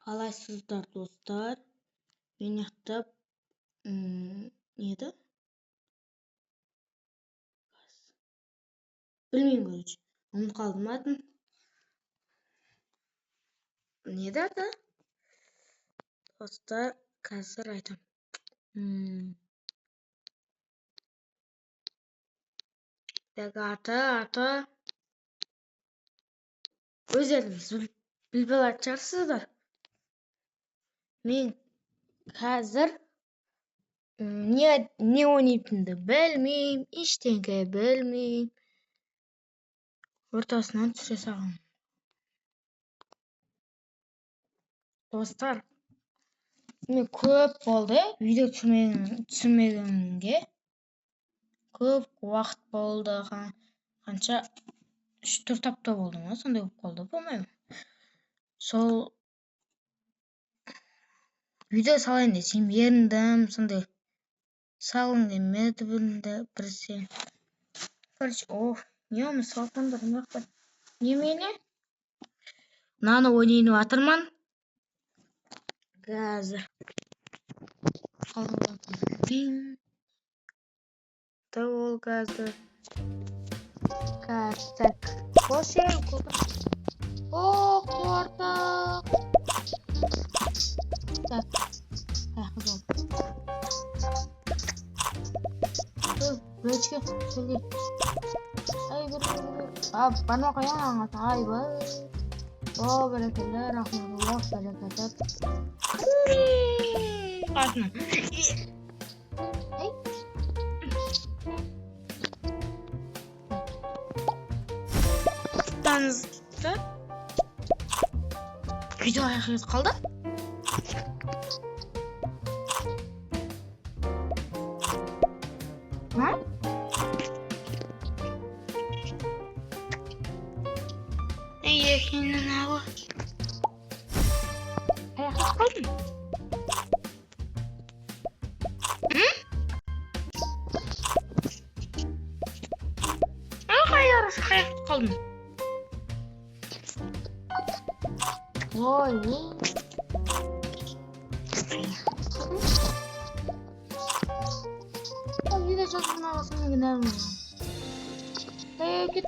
Қалайсыздар достар? Мен яқтап не еді? Білмеймін, короче. Ұмытып қалдым атын. Не еді? Достар, қазір айтамын. Аты өздеріңіз біліп алатын шығарсыздар. Мен қазір не ойнайтынымды білмеймін, ештеңе білмеймін. Ортасынан түсе салғам. Достар, мен көп болды видео түсірмегенге. Көп уақыт болды. Қанша 3-4 апта болды ма? Сондай болып қалды, болмаймын. Сол видео салайын десем еріндім, сондай салғым келмеді бірсе. Короче, не болмаса салқындар мақта. Немене? Мынаны ойнайын жатырмын. Қазір. Ол қазір. Так. Қосем көпір. Қортық. Так. Қайқы Бөчке, сөйле. Ай, бір. Барма қоян аңат. Ай, бір. Бәрекелді, рахметуллах, бәрекатат. Қасына. Ай. Танызды. Видео аяқыз қалды. Екенін ағы. Аяққа қалдым. Аяққа қалдым. Ой, видео жазғын ағасын генерім. Кет.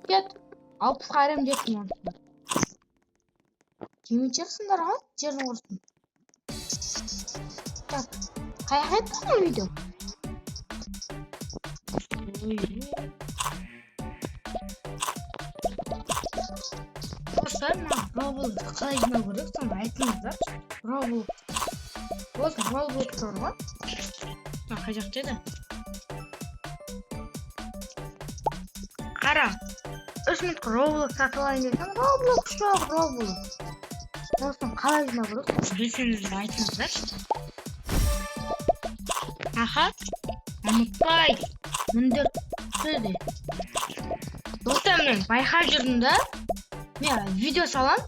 Кет. 60 қарым жеттім онсында. Жемен черсіңдер ға? Жердің ұрсын. Так, қаяқ еттің ма видео? Достар, Roblox қалай жинау керек, соны айтыңыздар. Roblox тұр ғой. Қай жақта еді? Қара. 3 минутқа Roblox сатып алайын десем, Roblox жоқ, Roblox. Осыны қалай жинау керек, білсеңіздер айтыңыздар. Аха, ұмытпай, міндетті де. Достар, мен байқап жүрдім да. Мен видео салам,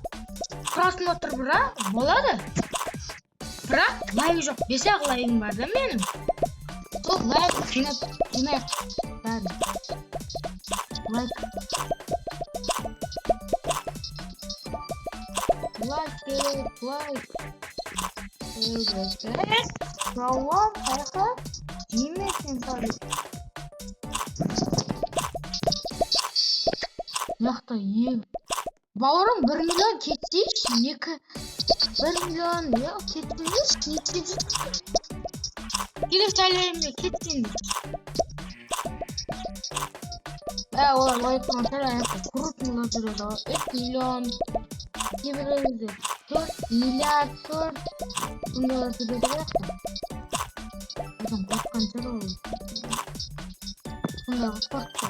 просмотр болады. Бірақ лайк жоқ, 5-ақ лайкым бар да менің. Сол лайк жинап бәрі. Лайк. Рауан, қайқа? Жемесен сары. Яқта ең. Бауырым 1 миллион кетсейш, 1 миллион кетсейш, кетсейш. Келіп сәлемде кетсейш. Олар лайктан сәлемде құрытыңдар жүреді. 3 миллион. Кейбіріңізде 4 миллиард 4 бұндалар жүреді бәқті. Одан қорққан жер ол. Бұндағы қорқты.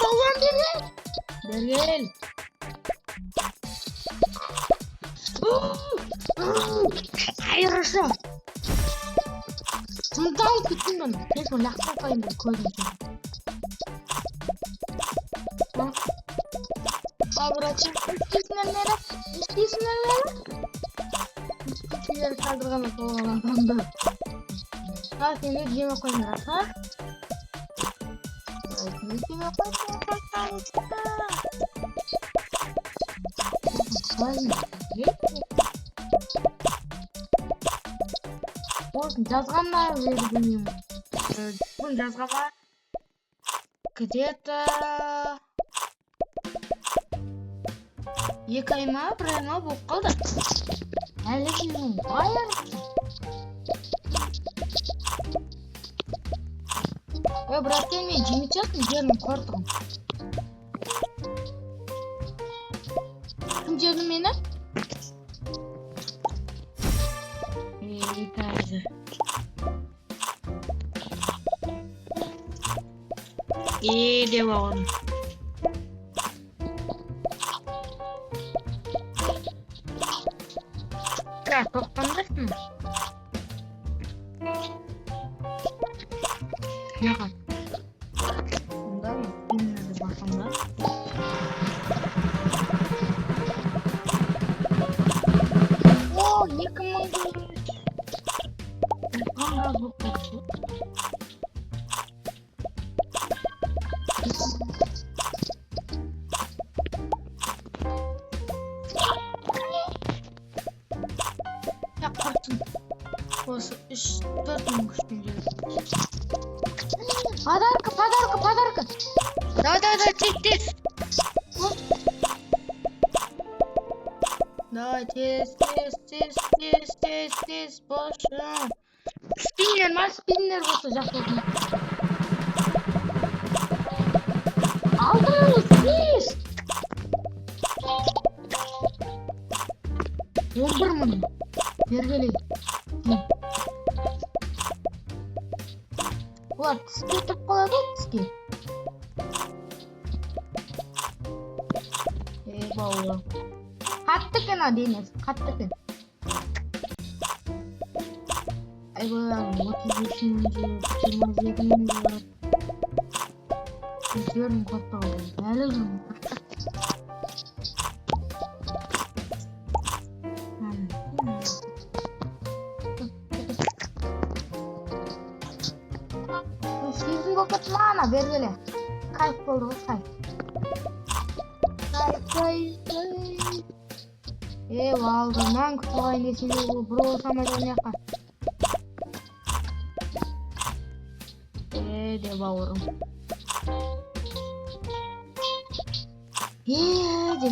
Балуан бергел! Бергел! Айырышы! Сымтау күттім бұны. Тез бұл лақтан қайын бұл көзім кені. Абырачым, істейсіңдер мені? Істейсіңдер қалдырғаны болған адамды. Сенде жеме қойыңдар, ха? Жеме қойыңдар. Болсын, жазғанда білмеймін. Бүгін жазғанда где-то 2 ай ма, 1 ай ма болып қалды. Әлі келмеймін. Қалай брат, сен мен жемейсің, жерім қортығым. Кім жерді мені? Қазір. Деп алғаным. Тоқтамдасың ба? Неғат? Сонда мен спиннерді басамда. О, 2000 Қанға бұл қошты. Осы 3-4 мың күшпен жүрді. Подарка. Да, тез. Давай, тез. Бошын. Спиннер болса жақсы болсын. Алдыңыз, тез. 11 мың. Бергелей. Олар тіске тұрып қалады ғой, тіске. Бауы. Қатты кен денесі, қатты кен. Айғылар, 35 мың жер, 27 мың жер. Жерім қатты қалды. Әлі жүрмін. Мана бергеле. Кайф болды ғой, кайф. Алды, мән күтілғайын десең де бұл бір болсам айда ойнаққа. Де бауырым. Де.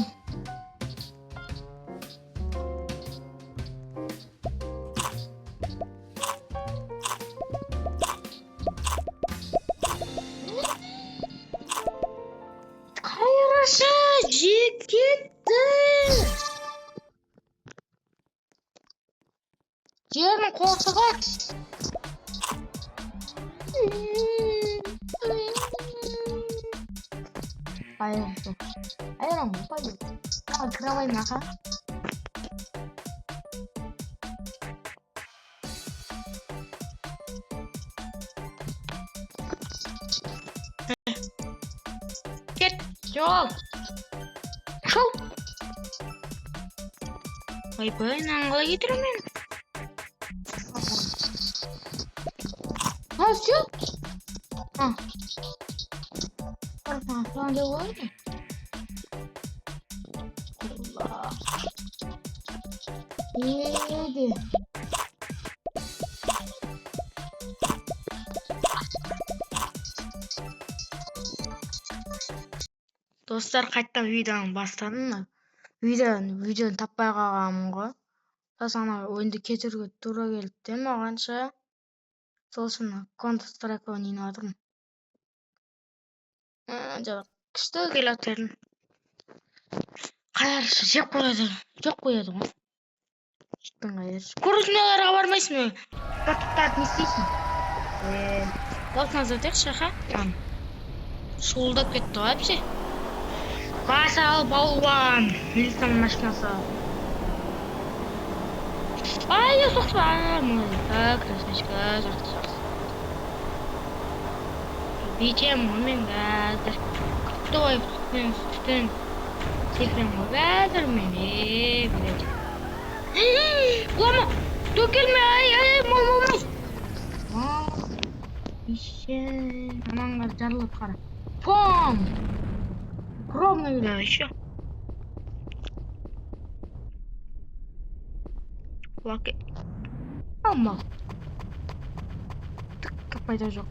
Жек кетті. Жердің қорсығы. Айрам, пойдем. Открывай наха. Кет, жол. Шоу. Ойбай, наңғала кетірім мен. Все? Соған деп олайды? Еде. Достар, қайттан видеоны бастадым. Видеоны таппай қалғанмын ғой. Сосын ойынды кетіруге тура келді мағанша. Сол үшін Counter-Strike ойнап жатырмын. Күшті келіп жатырмын. Қайыршы жеп қояды ғой. Жеттің қайыршы. Көрінелерге бармайсың ой. Батықтарды не істейсің? Осыны азатайық шақа. Шуылдап кетті ғой әпше. Басал балуан. Милицияның машинасы. Ай, я соқпа. Красавчика, жақсы. Битем мен қазір. Күтті ой, түстен. Секірем ғой қазір мен. Біледі. Олама, төкелме, ай, мол. Еще. Анаңғар жарылып қара. Пом! Пробный видео еще. Лаки. Алма. Түкке пайда жоқ.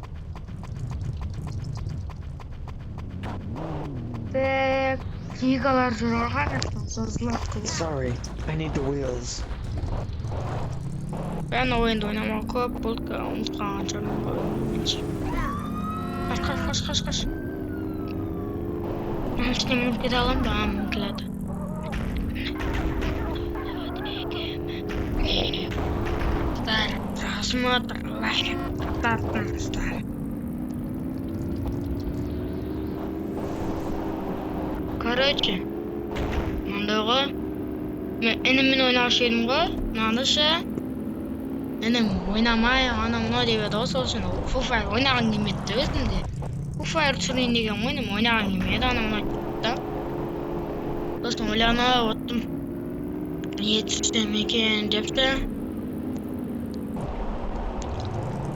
Так, книгалар жүрген жазылады. Sorry, I need the wheels. Ben oyunda oynamak көп болды, ұмытқан Қаш. Ben işte minut kede alalım da mümkünledi. Просмотр, лайк, подписаться. Короче, мындағы мен ініммен ойнаушы едім ғой, мынадышы інім ойнамай, ана мынау деп еді ғой, сол үшін Foo Fire ойнаған келмеді өзімде. Foo Fire түсірейін деген ойным ойнаған келмеді, ана мынау да. Сосын ойланып отырдым, не түсірсем екен депті.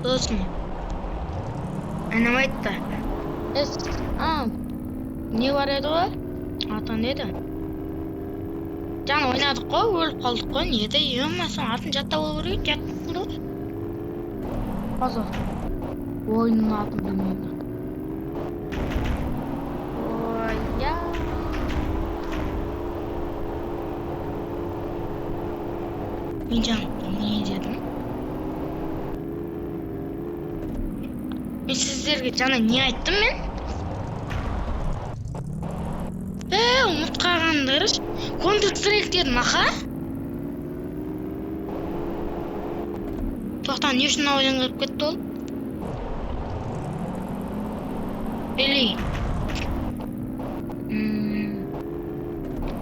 Сосын інім айтты, не бар еді ғой? Атын еді. Жаңа ойнадық қой, өліп қалдық қой, не еді? Соң атын жаттап алу керек, жаттап қалды ғой. Қазір ойынның атын білмейді. Ойя. Мен жаңа не дедім? Мен сіздерге жаңа не айттым мен? Ұмытқағандар Counter-Strike дедім, аха? Тоқтан, не үшін ойын кіріп кетті ол? Или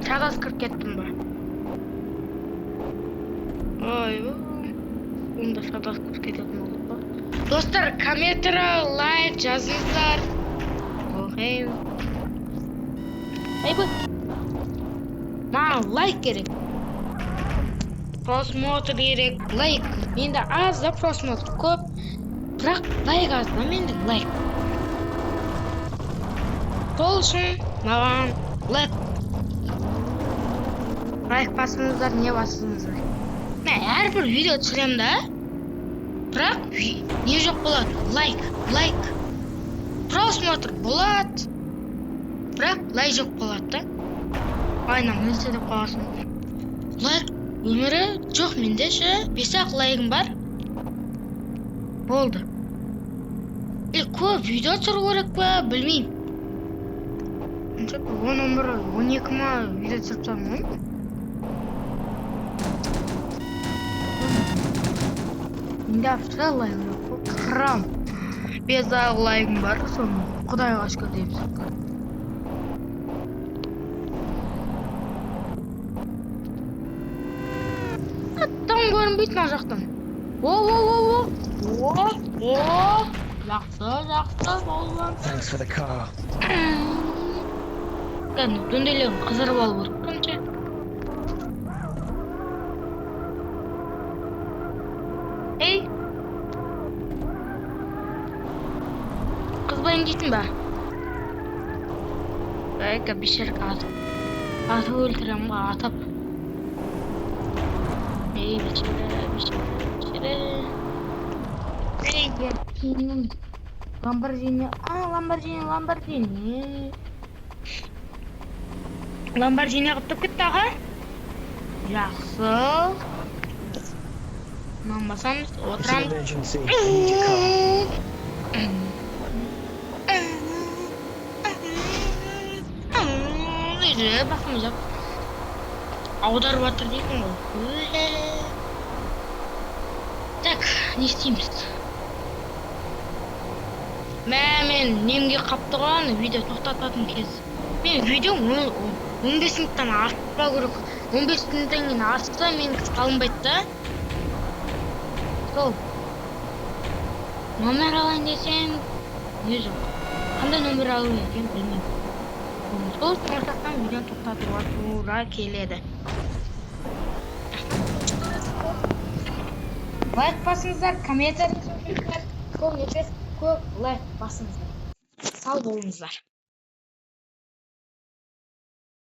Шадас кіріп кеттім ба? Ой, онда Шадас кіріп кететін болды ба? Достар, комментария, лайк жазыңыздар. Окей. Маған лайк керек. Просмотр керек, лайк. Менде аз да просмотр көп. Бірақ лайк аз да менде лайк. Сол үшін маған лайк. Лайк басыңыздар, не басыңыздар. Мен әрбір видео түсірем да. Бірақ не жоқ болады? Лайк. Просмотр болады. Бірақ лайк жоқ болады да. Айна мөлсе деп қаласың. Лайк өмірі жоқ менде ше. 5-ақ лайкым бар. Болды. Көп видео түсіру керек па? Білмеймін. 10-12 ма видео түсіріп тастадым. Менде вообще лайк жоқ. Қырам. 5-ақ лайкым бар. Соны Құдайға шүкір деймін. Көрінбейді мына жақтан. Жақсы болды. Thanks for the car. Дөңделегін қыздырып алу керек қанша. Ей! Қызбайын дейсің ба? Әйка бешерік атып өлтірем ба атып. Ей, бешері. Ей, кейінім. Lamborghini. Lamborghini қыптып кетті аға. Жақсы. Мамасамыз отырам. Emergency. I need your car. Бақым жоқ. Аударып жатыр дейсің ғой. Так, не істейміз? Мен немге қаптыған видео тоқтататын кез. Мен видео 15 минуттан артпа керек. 15 минуттан кейін артса мен қалынбайды да. Сол. Номер алайын десем, не жоқ. Қандай номер алу екен білмеймін. Сол тоқтатқан видеоны тоқтатуға тура келеді. Лайк басыңыздар, комментарий жазыңыздар. Көп лайк басыңыздар. Сау болыңыздар.